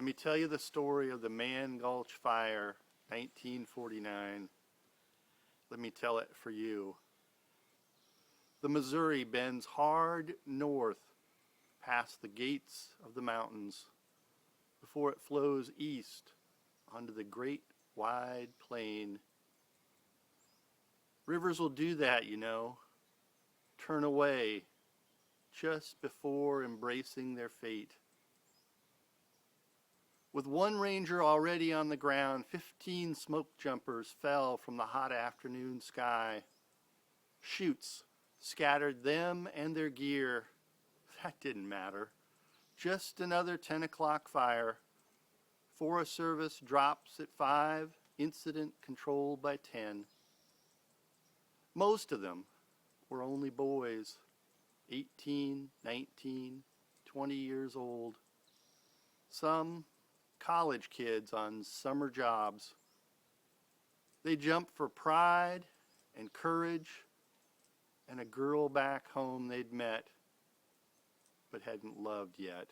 Let me tell you the story of the Mann Gulch fire, 1949. Let me tell it for you. The Missouri bends hard north past the gates of the mountains before it flows east onto the great wide plain. Rivers will do that, you know, turn away just before embracing their fate. With one ranger already on the ground, 15 smoke jumpers fell from the hot afternoon sky. Shoots scattered them and their gear. That didn't matter. Just another 10 o'clock fire. Forest Service drops at 5, incident controlled by 10. Most of them were only boys, 18, 19, 20 years old. Some college kids on summer jobs. They jumped for pride and courage and a girl back home they'd met but hadn't loved yet.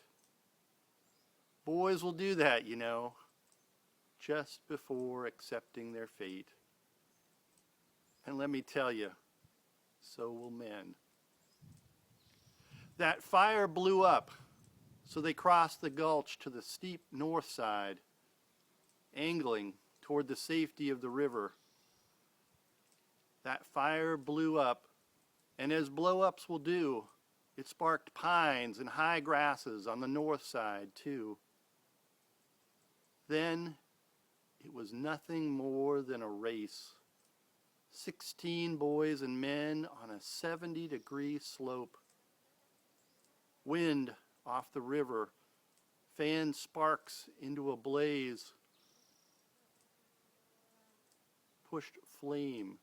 Boys will do that, you know, just before accepting their fate. And let me tell you, so will men. That fire blew up, so they crossed the gulch to the steep north side, angling toward the safety of the river. That fire blew up, and as blow-ups will do, it sparked pines and high grasses on the north side too. Then it was nothing more than a race. 16 boys and men on a 70-degree slope. Wind off the river fanned sparks into a blaze, pushed flame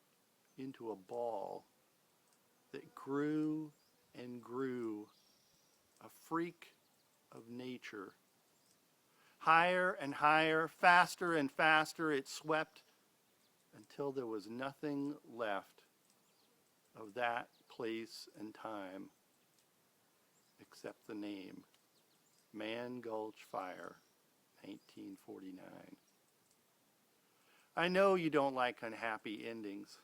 into a ball that grew and grew, a freak of nature. Higher and higher, faster and faster, it swept until there was nothing left of that place and time except the name, Mann Gulch Fire, 1949. I know you don't like unhappy endings,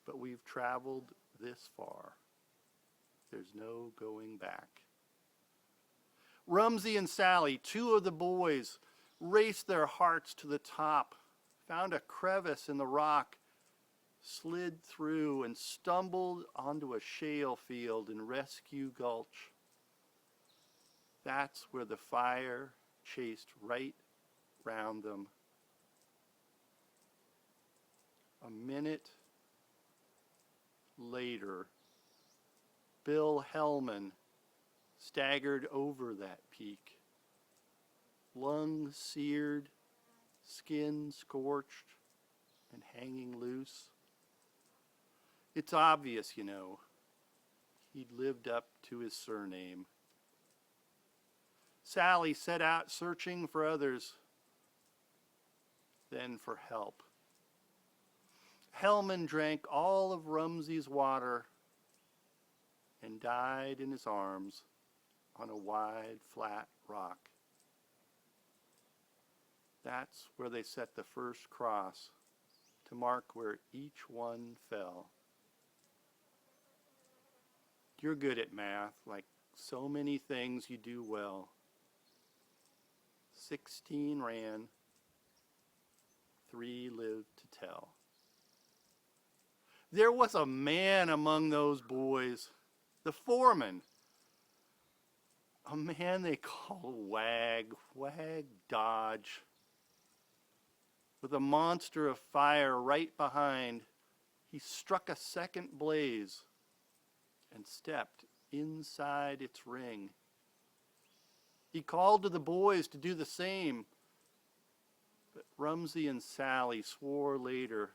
but we've traveled this far. There's no going back. Rumsey and Sally, two of the boys, raced their hearts to the top, found a crevice in the rock, slid through and stumbled onto a shale field in Rescue Gulch. That's where the fire chased right round them. A minute later, Bill Hellman staggered over that peak, lungs seared, skin scorched, and hanging loose. It's obvious, you know, he'd lived up to his surname. Sally set out searching for others, then for help. Hellman drank all of Rumsey's water and died in his arms on a wide, flat rock. That's where they set the first cross to mark where each one fell. You're good at math, like so many things you do well. 16 ran, 3 lived to tell. There was a man among those boys, the foreman, a man they called Wag Dodge, with a monster of fire right behind. He struck a second blaze and stepped inside its ring. He called to the boys to do the same, but Rumsey and Sally swore later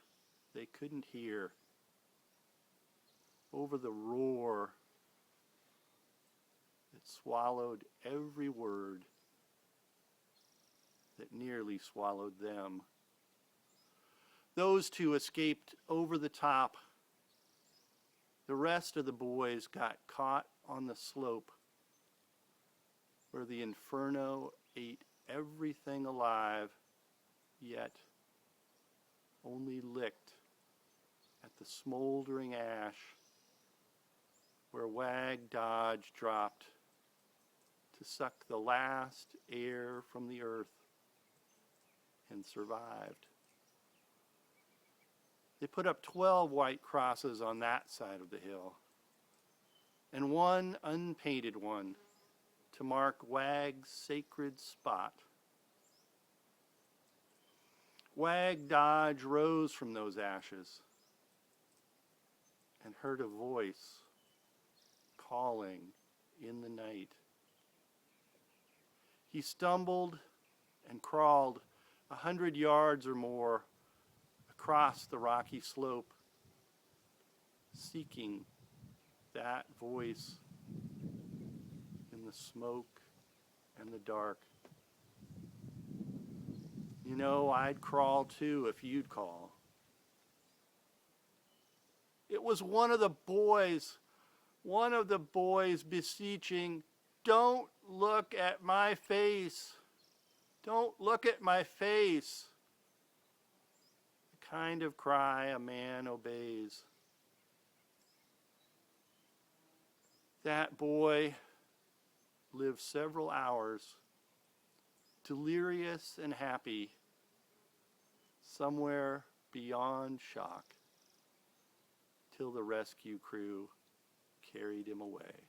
they couldn't hear. Over the roar that swallowed every word, that nearly swallowed them. Those two escaped over the top. The rest of the boys got caught on the slope where the inferno ate everything alive, yet only licked at the smoldering ash where Wag Dodge dropped to suck the last air from the earth and survived. They put up 12 white crosses on that side of the hill, and one unpainted one to mark Wag's sacred spot. Wag Dodge rose from those ashes and heard a voice calling in the night. He stumbled and crawled 100 yards or more across the rocky slope, seeking that voice in the smoke and the dark. You know, I'd crawl too if you'd call. It was one of the boys beseeching, "Don't look at my face. Don't look at my face." The kind of cry a man obeys. That boy lived several hours, delirious and happy, somewhere beyond shock, till the rescue crew carried him away.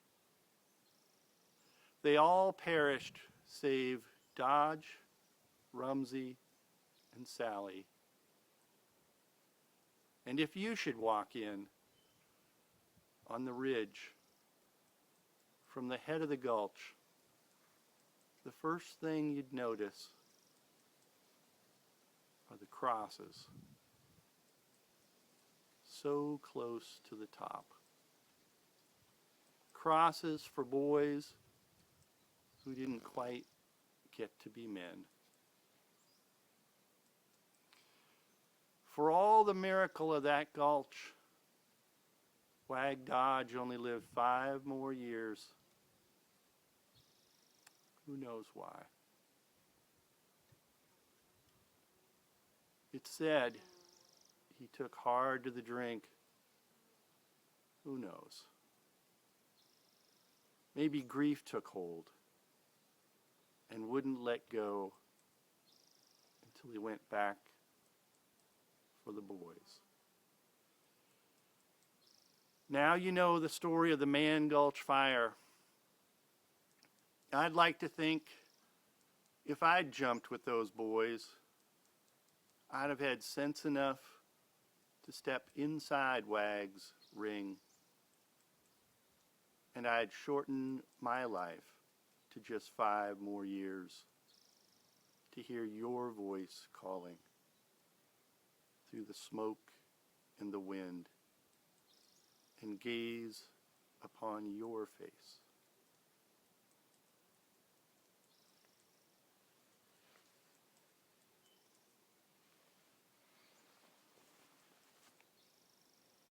They all perished save Dodge, Rumsey, and Sally. And if you should walk in on the ridge from the head of the gulch, the first thing you'd notice are the crosses so close to the top. Crosses for boys who didn't quite get to be men. For all the miracle of that gulch, Wag Dodge only lived 5 more years. Who knows why? It's said he took hard to the drink. Who knows? Maybe grief took hold and wouldn't let go until he went back for the boys. Now you know the story of the Mann Gulch fire. I'd like to think if I'd jumped with those boys, I'd have had sense enough to step inside Wag's ring, and I'd shorten my life to just 5 more years to hear your voice calling through the smoke and the wind and gaze upon your face.